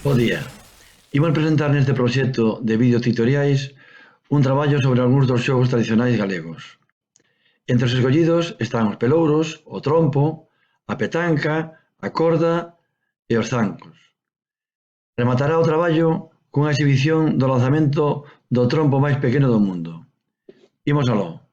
Bo día. Imos presentar neste proxecto de videotutoriais un traballo sobre algúns dos xogos tradicionais galegos. Entre os escollidos están os pelouros, o trompo, a petanca, a corda e os zancos. Rematará o traballo cunha exhibición do lanzamento do trompo máis pequeno do mundo. Imos aló.